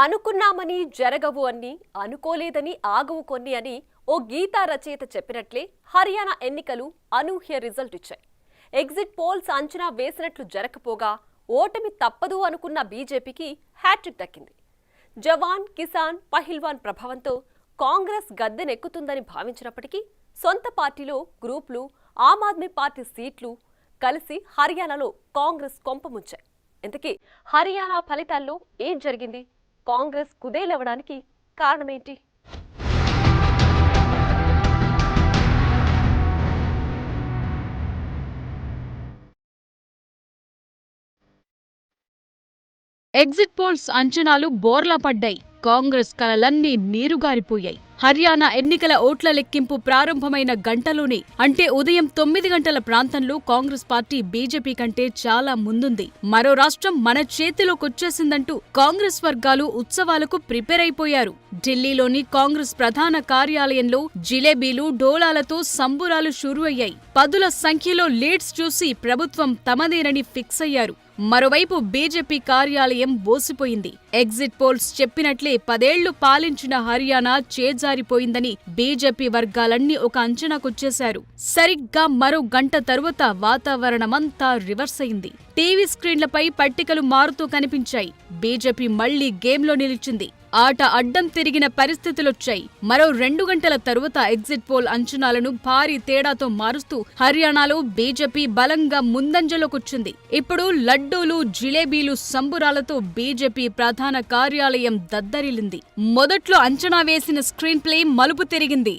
అనుకున్నామని జరగవు అన్ని, అనుకోలేదని ఆగవు కొన్ని అని ఓ గీతా రచయిత చెప్పినట్లే హర్యానా ఎన్నికలు అనూహ్య రిజల్ట్ ఇచ్చాయి. ఎగ్జిట్ పోల్స్ అంచనా వేసినట్లు జరగకపోగా ఓటమి తప్పదు అనుకున్న బీజేపీకి హ్యాట్రిక్ దక్కింది. జవాన్, కిసాన్, పహిల్వాన్ ప్రభావంతో కాంగ్రెస్ గద్దెనెక్కుతుందని భావించినప్పటికీ సొంత పార్టీలో గ్రూపులు, ఆమ్ ఆద్మీ పార్టీ సీట్లు కలిసి హర్యానాలో కాంగ్రెస్ కొంపముంచాయి. ఇంతకీ హర్యానా ఫలితాల్లో ఏం జరిగింది? కాంగ్రెస్ కుదేలవడానికి కారణమేంటి? ఎగ్జిట్ పోల్స్ అంచనాలు బోర్లా పడ్డాయి. కాంగ్రెస్ కలలన్నీ నీరుగారిపోయాయి. హర్యానా ఎన్నికల ఓట్ల లెక్కింపు ప్రారంభమైన గంటలోనే, అంటే ఉదయం 9 గంటల ప్రాంతంలో కాంగ్రెస్ పార్టీ బీజేపీ కంటే చాలా ముందుంది. మరో రాష్ట్రం మన చేతిలోకొచ్చేసిందంటూ కాంగ్రెస్ వర్గాలు ఉత్సవాలకు ప్రిపేర్ అయిపోయారు. ఢిల్లీలోని కాంగ్రెస్ ప్రధాన కార్యాలయంలో జిలేబీలు, డోలాలతో సంబురాలు షురూ అయ్యాయి. పదుల సంఖ్యలో లీడ్స్ చూసి ప్రభుత్వం తమదేనని ఫిక్స్ అయ్యారు. మరోవైపు బీజేపీ కార్యాలయం బోసిపోయింది. ఎగ్జిట్ పోల్స్ చెప్పినట్లే 10 ఏళ్లు పాలించిన హర్యానా చేజారిపోయిందని బీజేపీ వర్గాలన్నీ ఒక అంచనాకొచ్చేశారు. సరిగ్గా మరో గంట తరువాత వాతావరణమంతా రివర్స్ అయింది. టీవీ స్క్రీన్లపై పట్టికలు మారుతూ కనిపించాయి. బీజేపీ మళ్లీ గేమ్లో నిలిచింది. ఆట అడ్డం తిరిగిన పరిస్థితులొచ్చాయి. మరో 2 గంటల తరువాత ఎగ్జిట్ పోల్ అంచనాలను భారీ తేడాతో మారుస్తూ హర్యానాలో బీజేపీ బలంగా ముందంజలోకొచ్చింది. ఇప్పుడు లడ్డూలు, జిలేబీలు, సంబురాలతో బీజేపీ ప్రధాన కార్యాలయం దద్దరిల్లింది. మొదట్లో అంచనా వేసిన స్క్రీన్ ప్లే మలుపు తిరిగింది.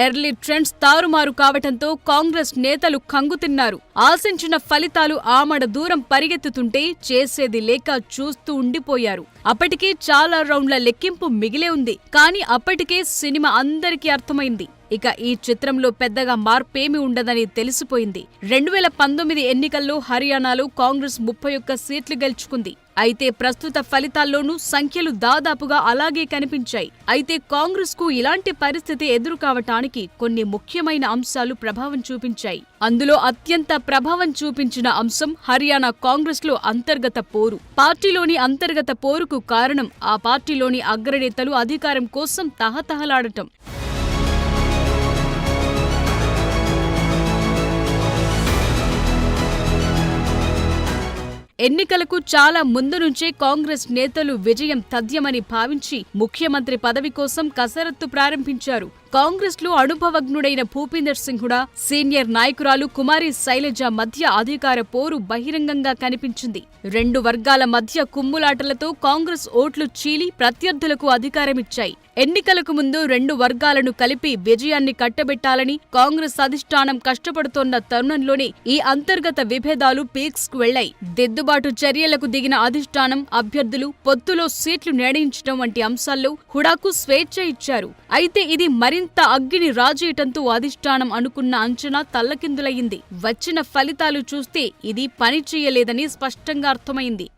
ఎర్లీ ట్రెండ్స్ తారుమారు కావటంతో కాంగ్రెస్ నేతలు కంగుతిన్నారు. ఆశించిన ఫలితాలు ఆమడ దూరం పరిగెత్తుతుంటే చేసేది లేక చూస్తూ ఉండిపోయారు. అప్పటికే చాలా రౌండ్ల లెక్కింపు మిగిలే ఉంది. కానీ అప్పటికే సినిమా అందరికీ అర్థమైంది. ఇక ఈ చిత్రంలో పెద్దగా మార్పేమీ ఉండదని తెలిసిపోయింది. 2019 ఎన్నికల్లో హర్యానాలో కాంగ్రెస్ 31 సీట్లు గెలుచుకుంది. అయితే ప్రస్తుత ఫలితాల్లోనూ సంఖ్యలు దాదాపుగా అలాగే కనిపించాయి. అయితే కాంగ్రెస్ కు ఇలాంటి పరిస్థితి ఎదురు కావటానికి కొన్ని ముఖ్యమైన అంశాలు ప్రభావం చూపించాయి. అందులో అత్యంత ప్రభావం చూపించిన అంశం హర్యానా కాంగ్రెస్ లో అంతర్గత పోరు. పార్టీలోని అంతర్గత పోరుకు కారణం ఆ పార్టీలోని అగ్రనేతలు అధికారం కోసం తహతహలాడటం. ఎన్నికలకు చాలా ముందు నుంచే కాంగ్రెస్ నేతలు విజయం తథ్యమని భావించి ముఖ్యమంత్రి పదవి కోసం కసరత్తు ప్రారంభించారు. కాంగ్రెస్ లో అనుభవజ్ఞుడైన భూపీందర్ సింగ్ హుడా, సీనియర్ నాయకురాలు కుమారి శైలజ మధ్య అధికార పోరు బహిరంగంగా కనిపించింది. 2 వర్గాల మధ్య కుమ్ములాటలతో కాంగ్రెస్ ఓట్లు చీలి ప్రత్యర్థులకు అధికారమిచ్చాయి. ఎన్నికలకు ముందు 2 వర్గాలను కలిపి విజయాన్ని కట్టబెట్టాలని కాంగ్రెస్ అధిష్టానం కష్టపడుతోన్న తరుణంలోనే ఈ అంతర్గత విభేదాలు పీక్స్ కు వెళ్లాయి. దిద్దుబాటు చర్యలకు దిగిన అధిష్టానం అభ్యర్థులు, పొత్తులో సీట్లు నిర్ణయించడం వంటి అంశాల్లో హుడాకు స్వేచ్ఛ ఇచ్చారు. అయితే ఇది మరింత అగ్గిని రాజేయటంతో అధిష్టానం అనుకున్న అంచనా తల్లకిందులయ్యింది. వచ్చిన ఫలితాలు చూస్తే ఇది పనిచేయలేదని స్పష్టంగా అర్థమైంది.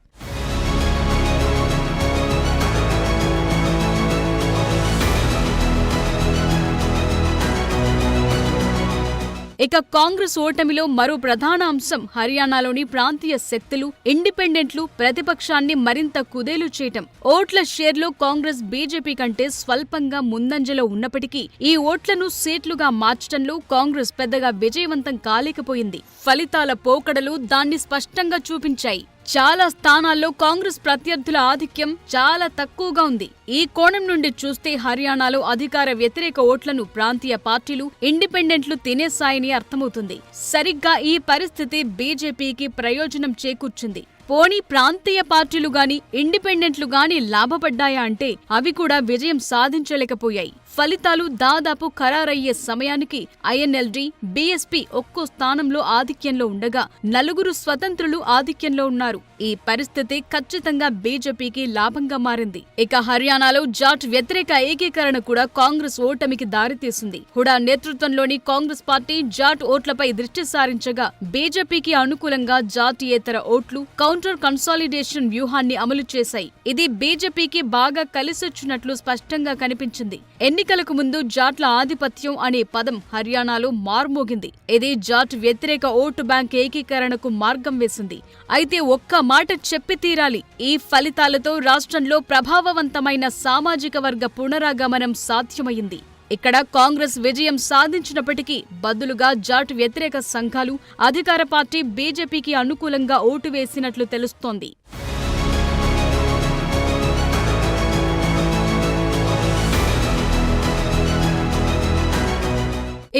ఇక కాంగ్రెస్ ఓటమిలో మరో ప్రధాన అంశం హర్యానాలోని ప్రాంతీయ శక్తులు, ఇండిపెండెంట్లు ప్రతిపక్షాన్ని మరింత కుదేలు చేయటం. ఓట్ల షేర్లో కాంగ్రెస్ బీజేపీ కంటే స్వల్పంగా ముందంజలో ఉన్నప్పటికీ ఈ ఓట్లను సీట్లుగా మార్చడంలో కాంగ్రెస్ పెద్దగా విజయవంతం కాలేకపోయింది. ఫలితాల పోకడలు దాన్ని స్పష్టంగా చూపించాయి. చాలా స్థానాల్లో కాంగ్రెస్ ప్రత్యర్థుల ఆధిక్యం చాలా తక్కువగా ఉంది. ఈ కోణం నుండి చూస్తే హర్యానాలో అధికార వ్యతిరేక ఓట్లను ప్రాంతీయ పార్టీలు, ఇండిపెండెంట్లు తినేశాయని అర్థమవుతుంది. సరిగ్గా ఈ పరిస్థితి బీజేపీకి ప్రయోజనం చేకూర్చింది. పోనీ ప్రాంతీయ పార్టీలు గాని, ఇండిపెండెంట్లు గాని లాభపడ్డాయా అంటే అవి కూడా విజయం సాధించలేకపోయాయి. ఫలితాలు దాదాపు ఖరారయ్యే సమయానికి ఐఎన్ఎల్డీ, బీఎస్పీ ఒక్కో స్థానంలో ఆధిక్యంలో ఉండగా 4 స్వతంత్రులు ఆధిక్యంలో ఉన్నారు. ఈ పరిస్థితి ఖచ్చితంగా బీజేపీకి లాభంగా మారింది. ఇక హర్యానాలో జాట్ వ్యతిరేక ఏకీకరణ కూడా కాంగ్రెస్ ఓటమికి దారితీసింది. హుడా నేతృత్వంలోని కాంగ్రెస్ పార్టీ జాట్ ఓట్లపై దృష్టి సారించగా బీజేపీకి అనుకూలంగా జాతీయేతర ఓట్లు కౌంటర్ కన్సాలిడేషన్ వ్యూహాన్ని అమలు చేశాయి. ఇది బీజేపీకి బాగా కలిసొచ్చినట్లు స్పష్టంగా కనిపించింది. ఎన్నికలకు ముందు జాట్ల ఆధిపత్యం అనే పదం హర్యానాలో మార్మోగింది. ఇది జాట్ వ్యతిరేక ఓటు బ్యాంక్ ఏకీకరణకు మార్గం వేసింది. అయితే ఒక్క మాట చెప్పి తీరాలి, ఈ ఫలితాలతో రాష్ట్రంలో ప్రభావవంతమైన సామాజిక వర్గ పునరాగమనం సాధ్యమైంది. ఇక్కడ కాంగ్రెస్ విజయం సాధించినప్పటికీ బదులుగా జాట్ వ్యతిరేక సంఘాలు అధికార పార్టీ బీజేపీకి అనుకూలంగా ఓటు వేసినట్లు తెలుస్తోంది.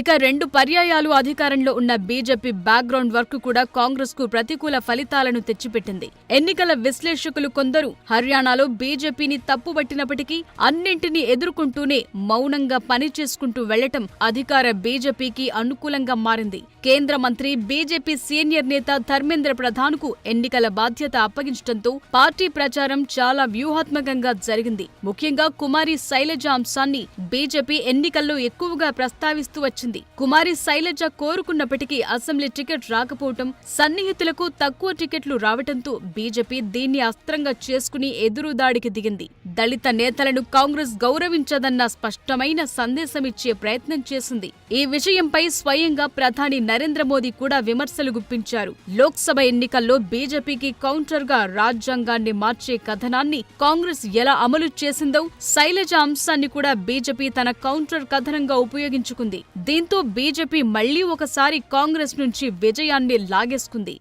ఇక 2 పర్యాయాలు అధికారంలో ఉన్న బీజేపీ బ్యాక్గ్రౌండ్ వర్క్ కూడా కాంగ్రెస్ కు ప్రతికూల ఫలితాలను తెచ్చిపెట్టింది. ఎన్నికల విశ్లేషకులు కొందరు హర్యానాలో బీజేపీని తప్పుబట్టినప్పటికీ అన్నింటినీ ఎదుర్కొంటూనే మౌనంగా పనిచేసుకుంటూ వెళ్లటం అధికార బీజేపీకి అనుకూలంగా మారింది. కేంద్ర మంత్రి బీజేపీ సీనియర్ నేత ధర్మేంద్ర ప్రధాన్ కు ఎన్నికల బాధ్యత అప్పగించడంతో పార్టీ ప్రచారం చాలా వ్యూహాత్మకంగా జరిగింది. ముఖ్యంగా కుమారి శైలజ అంశాన్ని బీజేపీ ఎన్నికల్లో ఎక్కువగా ప్రస్తావిస్తూ వచ్చింది. కుమారి శైలజ కోరుకున్నప్పటికీ అసెంబ్లీ టికెట్ రాకపోవటం, సన్నిహితులకు తక్కువ టికెట్లు రావటంతో బీజేపీ దీన్ని అస్త్రంగా చేసుకుని ఎదురుదాడికి దిగింది. దళిత నేతలను కాంగ్రెస్ గౌరవించదన్న స్పష్టమైన సందేశమిచ్చే ప్రయత్నం చేసింది. ఈ విషయంపై స్వయంగా ప్రధాని నరేంద్ర మోదీ కూడా విమర్శలు గుప్పించారు. లోక్సభ ఎన్నికల్లో బీజేపీకి కౌంటర్ గా రాజ్యాంగాన్ని మార్చే కథనాన్ని కాంగ్రెస్ ఎలా అమలు చేసిందో శైలజ అంశాన్ని కూడా బీజేపీ తన కౌంటర్ కథనంగా ఉపయోగించుకుంది. దీంతో బీజేపీ మళ్లీ ఒకసారి కాంగ్రెస్ నుంచి విజయాన్ని లాగేసుకుంది.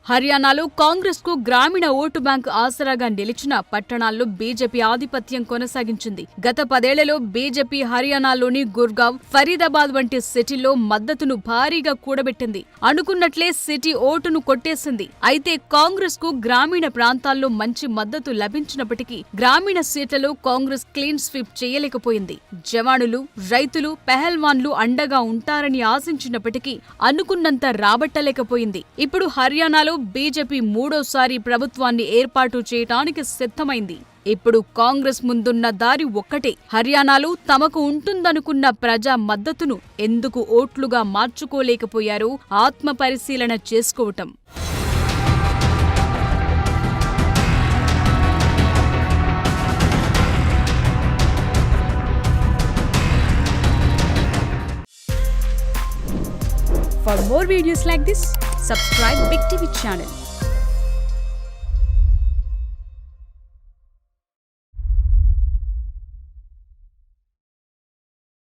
హర్యానాలో కాంగ్రెస్ కు గ్రామీణ ఓటు బ్యాంకు ఆసరాగా నిలిచిన పట్టణాల్లో బీజేపీ ఆధిపత్యం కొనసాగించింది. గత 10 ఏళ్లలో బీజేపీ హర్యానాలోని గుర్గావ్, ఫరీదాబాద్ వంటి సిటీల్లో మద్దతును భారీగా కూడబెట్టింది. అనుకున్నట్లే సిటీ ఓటును కొట్టేసింది. అయితే కాంగ్రెస్ కు గ్రామీణ ప్రాంతాల్లో మంచి మద్దతు లభించినప్పటికీ గ్రామీణ సీట్లలో కాంగ్రెస్ క్లీన్ స్వీప్ చేయలేకపోయింది. జవానులు, రైతులు, పెహల్వాన్లు అండగా ఉంటారని ఆశించినప్పటికీ అనుకున్నంత రాబట్టలేకపోయింది. ఇప్పుడు హర్యానాలో బీజేపీ 3వ ప్రభుత్వాన్ని ఏర్పాటు చేయటానికి సిద్ధమైంది. ఇప్పుడు కాంగ్రెస్ ముందున్న దారి ఒక్కటే, హర్యానాలో తమకు ఉంటుందనుకున్న ప్రజా మద్దతును ఎందుకు ఓట్లుగా మార్చుకోలేకపోయారో ఆత్మపరిశీలన చేసుకోవటం. For more videos like this, subscribe Big TV channel.